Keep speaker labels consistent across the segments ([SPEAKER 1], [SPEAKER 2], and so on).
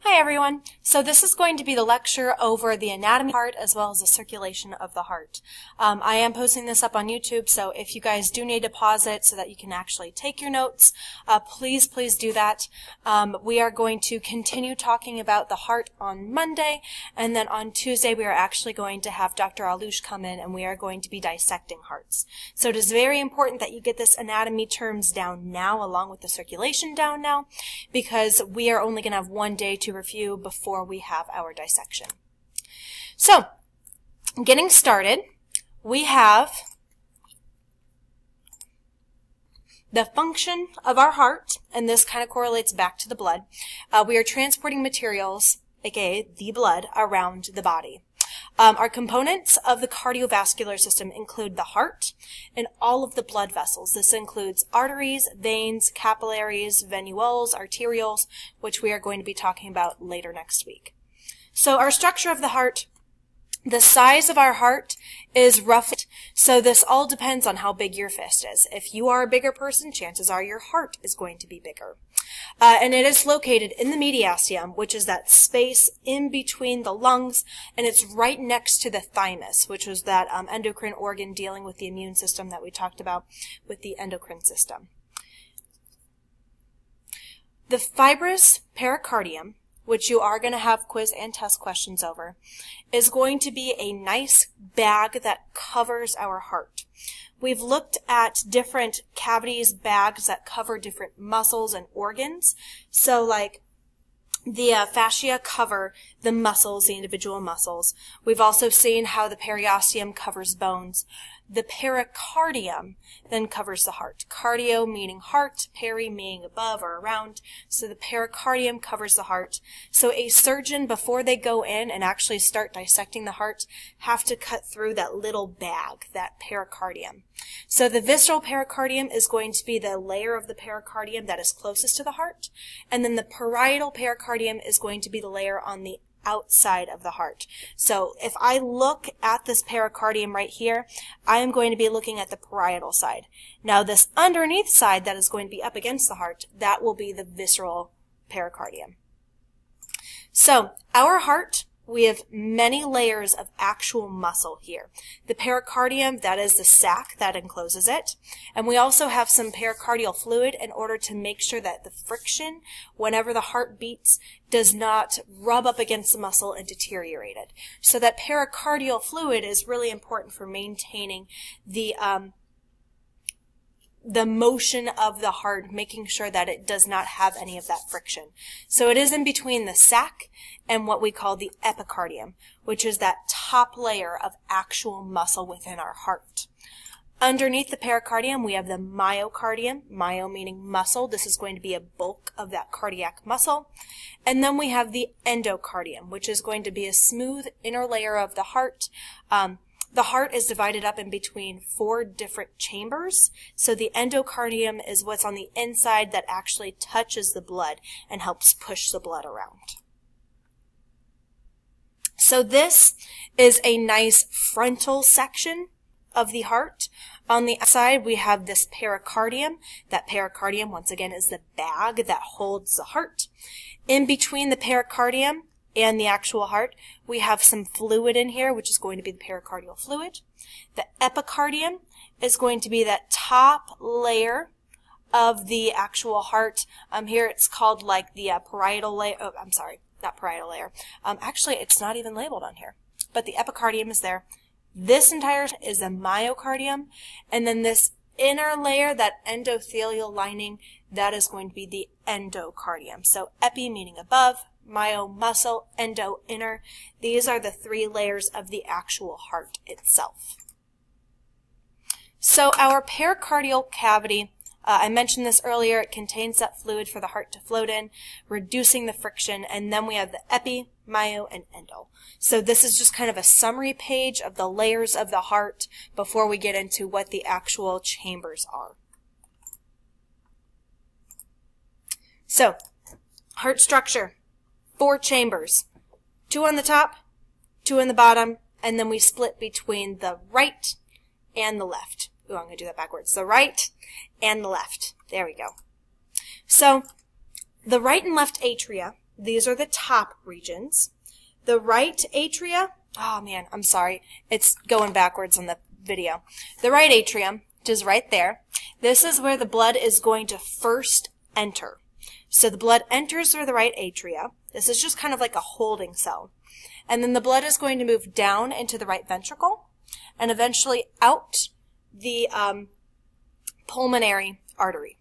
[SPEAKER 1] Hi everyone. So this is going to be the lecture over the anatomy of the heart as well as the circulation of the heart. I am posting this up on YouTube, so if you guys do need to pause it so that you can actually take your notes, please do that. We are going to continue talking about the heart on Monday, and then on Tuesday we are actually going to have Dr. Alush come in and we are going to be dissecting hearts. So it is very important that you get this anatomy terms down now along with the circulation down now, because we are only going to have one day to review before we have our dissection. So, getting started, we have the function of our heart, and this kind of correlates back to the blood. We are transporting materials, aka the blood, around the body. Our components of the cardiovascular system include the heart and all of the blood vessels. This includes arteries, veins, capillaries, venules, arterioles, which we are going to be talking about later next week. So our structure of the heart, the size of our heart is roughly, so this all depends on how big your fist is. If you are a bigger person, chances are your heart is going to be bigger. And it is located in the mediastinum, which is that space in between the lungs, and it's right next to the thymus, which was that endocrine organ dealing with the immune system that we talked about with the endocrine system. The fibrous pericardium, which you are going to have quiz and test questions over, is going to be a nice bag that covers our heart. We've looked at different cavities, bags that cover different muscles and organs. So like the fascia cover the muscles, the individual muscles. We've also seen how the periosteum covers bones. The pericardium then covers the heart. Cardio meaning heart, peri meaning above or around. So the pericardium covers the heart. So a surgeon, before they go in and actually start dissecting the heart, have to cut through that little bag, that pericardium. So the visceral pericardium is going to be the layer of the pericardium that is closest to the heart. And then the parietal pericardium is going to be the layer on the outside of the heart. So if I look at this pericardium right here, I am going to be looking at the parietal side. Now this underneath side that is going to be up against the heart, that will be the visceral pericardium. So our heart, we have many layers of actual muscle here. The pericardium, that is the sac that encloses it. And we also have some pericardial fluid in order to make sure that the friction, whenever the heart beats, does not rub up against the muscle and deteriorate it. So that pericardial fluid is really important for maintaining the motion of the heart, making sure that it does not have any of that friction. So it is in between the sac and what we call the epicardium, which is that top layer of actual muscle within our heart. Underneath the pericardium, we have the myocardium, myo meaning muscle. This is going to be a bulk of that cardiac muscle. And then we have the endocardium, which is going to be a smooth inner layer of the heart. The heart is divided up in between 4 different chambers. So the endocardium is what's on the inside that actually touches the blood and helps push the blood around. So this is a nice frontal section of the heart. On the outside, we have this pericardium. That pericardium, once again, is the bag that holds the heart. In between the pericardium and the actual heart, we have some fluid in here, which is going to be the pericardial fluid. The epicardium is going to be that top layer of the actual heart. Here it's called like the parietal layer. Oh, I'm sorry, not parietal layer. Actually, it's not even labeled on here, but the epicardium is there. This entire is the myocardium, and then this inner layer, that endothelial lining, that is going to be the endocardium. So epi meaning above, myo muscle, endo inner. These are the 3 layers of the actual heart itself. So our pericardial cavity, I mentioned this earlier, it contains that fluid for the heart to float in, reducing the friction, and then we have the epi, myo, and endo. So this is just kind of a summary page of the layers of the heart before we get into what the actual chambers are. So, heart structure. 4 chambers, 2 on the top, 2 on the bottom, and then we split between the right and the left. Ooh, I'm going to do that backwards. The right and the left. There we go. So the right and left atria these are the top regions. The right atria, oh man, I'm sorry, it's going backwards on the video. The right atrium, which is right there, this is where the blood is going to first enter. So the blood enters through the right atria. This is just kind of like a holding cell. And then the blood is going to move down into the right ventricle and eventually out the pulmonary artery.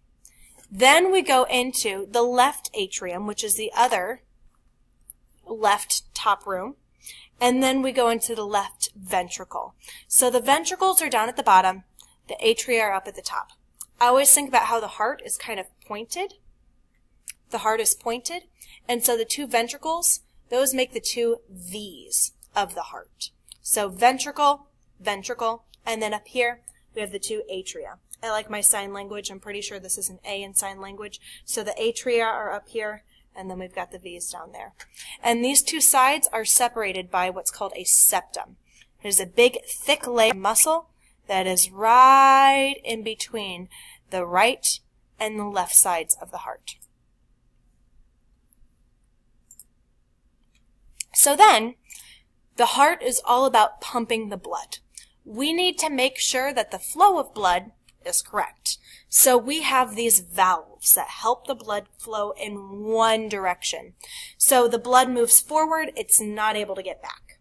[SPEAKER 1] Then we go into the left atrium, which is the other left top room, and then we go into the left ventricle. So the ventricles are down at the bottom, the atria are up at the top. I always think about how the heart is kind of pointed. The heart is pointed, and so the two ventricles, those make the two V's of the heart. So ventricle, ventricle, and then up here we have the two atria. I like my sign language. I'm pretty sure this is an A in sign language. So the atria are up here, and then we've got the V's down there. And these two sides are separated by what's called a septum. There's a big, thick layer of muscle that is right in between the right and the left sides of the heart. So then, the heart is all about pumping the blood. We need to make sure that the flow of blood is correct. So we have these valves that help the blood flow in one direction. So the blood moves forward, it's not able to get back.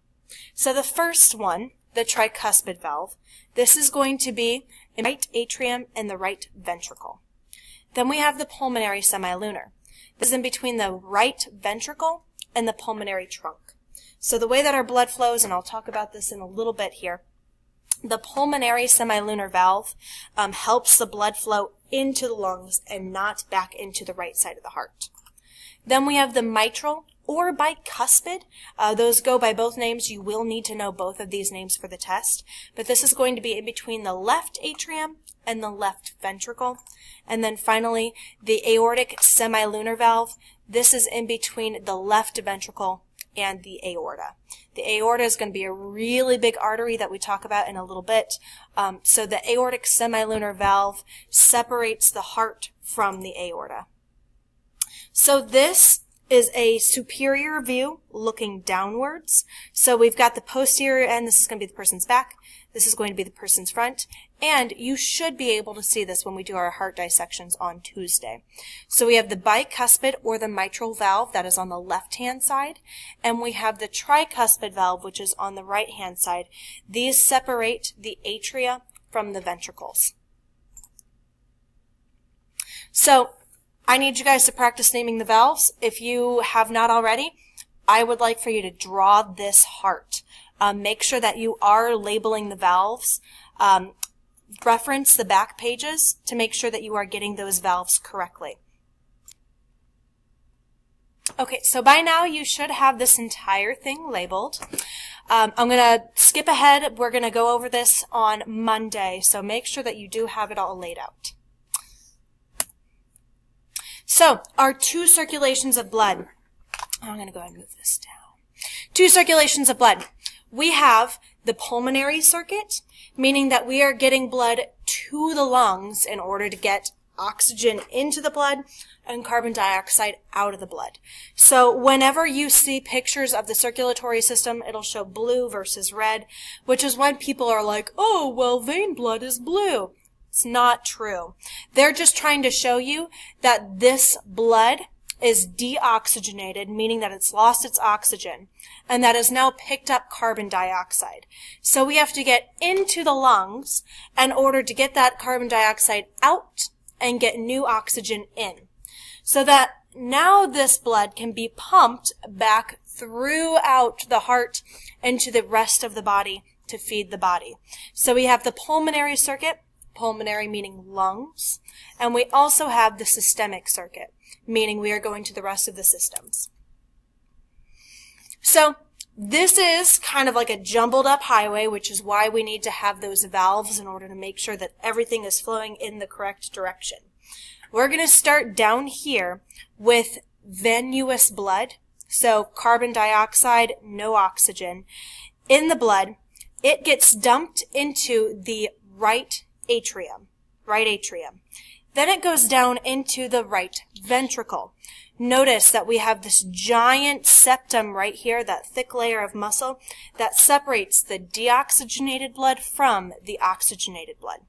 [SPEAKER 1] So the first one, the tricuspid valve, this is going to be in the right atrium and the right ventricle. Then we have the pulmonary semilunar. This is in between the right ventricle and the pulmonary trunk. So the way that our blood flows, and I'll talk about this in a little bit here, the pulmonary semilunar valve helps the blood flow into the lungs and not back into the right side of the heart. Then we have the mitral or bicuspid. Those go by both names. You will need to know both of these names for the test. But this is going to be in between the left atrium and the left ventricle. And then finally, the aortic semilunar valve. This is in between the left ventricle and the aorta. The aorta is going to be a really big artery that we talk about in a little bit. So the aortic semilunar valve separates the heart from the aorta. So this is a superior view looking downwards. So we've got the posterior end. This is going to be the person's back. This is going to be the person's front. And you should be able to see this when we do our heart dissections on Tuesday. So we have the bicuspid or the mitral valve that is on the left-hand side. And we have the tricuspid valve, which is on the right-hand side. These separate the atria from the ventricles. So I need you guys to practice naming the valves. If you have not already, I would like for you to draw this heart. Make sure that you are labeling the valves. Reference the back pages to make sure that you are getting those valves correctly. Okay, so by now you should have this entire thing labeled. I'm going to skip ahead. We're going to go over this on Monday, so make sure that you do have it all laid out. So, our two circulations of blood. I'm going to go ahead and move this down. Two circulations of blood. We have the pulmonary circuit, meaning that we are getting blood to the lungs in order to get oxygen into the blood and carbon dioxide out of the blood. So whenever you see pictures of the circulatory system, it'll show blue versus red, which is when people are like, oh, well, vein blood is blue. It's not true. They're just trying to show you that this blood is deoxygenated, meaning that it's lost its oxygen, and that has now picked up carbon dioxide. So we have to get into the lungs in order to get that carbon dioxide out and get new oxygen in. So that now this blood can be pumped back throughout the heart into the rest of the body to feed the body. So we have the pulmonary circuit, pulmonary meaning lungs, and we also have the systemic circuit, meaning we are going to the rest of the systems. So this is kind of like a jumbled up highway, which is why we need to have those valves in order to make sure that everything is flowing in the correct direction. We're going to start down here with venous blood, so carbon dioxide, no oxygen. In the blood, it gets dumped into the right atrium. Then it goes down into the right ventricle. Notice that we have this giant septum right here, that thick layer of muscle that separates the deoxygenated blood from the oxygenated blood.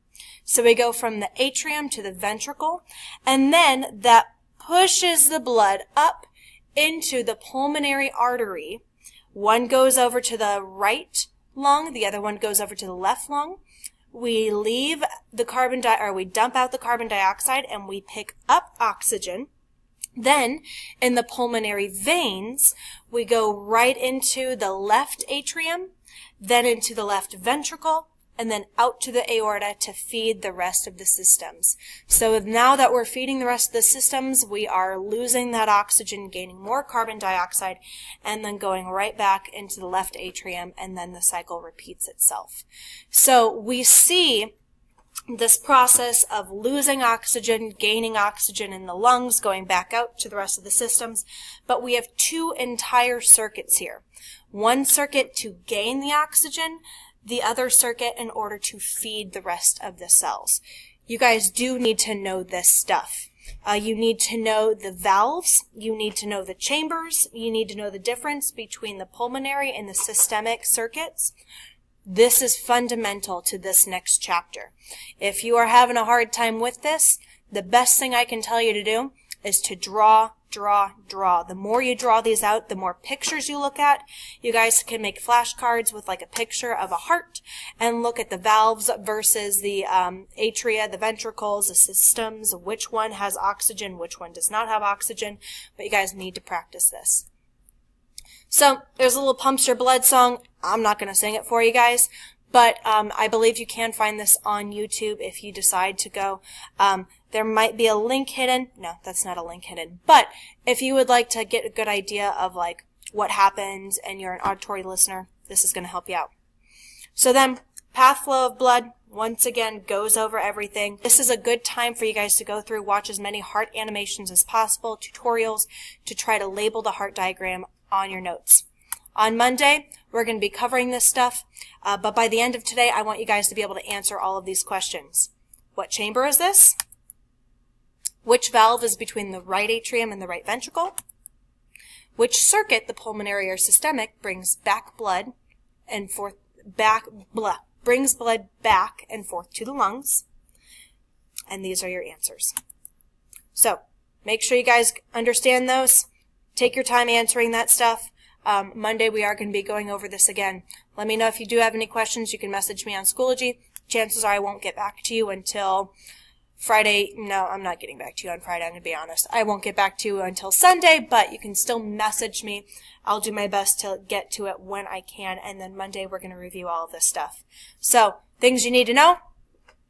[SPEAKER 1] So we go from the atrium to the ventricle, and then that pushes the blood up into the pulmonary artery. One goes over to the right lung, the other one goes over to the left lung. We leave the we dump out the carbon dioxide and we pick up oxygen. Then, in the pulmonary veins, we go right into the left atrium, then into the left ventricle, and then out to the aorta to feed the rest of the systems. So now that we're feeding the rest of the systems, we are losing that oxygen, gaining more carbon dioxide, and then going right back into the left atrium, and then the cycle repeats itself. So we see this process of losing oxygen, gaining oxygen in the lungs, going back out to the rest of the systems. But we have two entire circuits here. One circuit to gain the oxygen, the other circuit in order to feed the rest of the cells. You guys do need to know this stuff. You need to know the valves, you need to know the chambers, you need to know the difference between the pulmonary and the systemic circuits. This is fundamental to this next chapter. If you are having a hard time with this, the best thing I can tell you to do is to draw. The more you draw these out, the more pictures you look at. You guys can make flashcards with like a picture of a heart and look at the valves versus the atria, the ventricles, the systems, which one has oxygen, which one does not have oxygen. But you guys need to practice this. So there's a little Pumps Your Blood song. I'm not going to sing it for you guys, but I believe you can find this on YouTube if you decide to go. There might be a link hidden. No, that's not a link hidden. But if you would like to get a good idea of like what happens and you're an auditory listener, this is going to help you out. So then, path flow of blood, once again, goes over everything. This is a good time for you guys to go through, watch as many heart animations as possible, tutorials, to try to label the heart diagram on your notes. On Monday, we're going to be covering this stuff, but by the end of today, I want you guys to be able to answer all of these questions. What chamber is this? Which valve is between the right atrium and the right ventricle? Which circuit, the pulmonary or systemic, brings blood back and forth to the lungs? And these are your answers. So, make sure you guys understand those. Take your time answering that stuff. Monday we are going to be going over this again. Let me know if you do have any questions. You can message me on Schoology. Chances are I won't get back to you until Friday. No, I'm not getting back to you on Friday, I'm going to be honest. I won't get back to you until Sunday, but you can still message me. I'll do my best to get to it when I can, and then Monday we're going to review all of this stuff. So, things you need to know.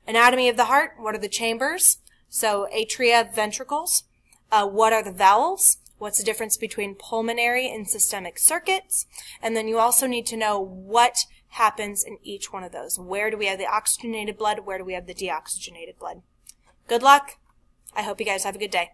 [SPEAKER 1] Anatomy of the heart. What are the chambers? So, atria, ventricles. What are the valves? What's the difference between pulmonary and systemic circuits? And then you also need to know what happens in each one of those. Where do we have the oxygenated blood? Where do we have the deoxygenated blood? Good luck. I hope you guys have a good day.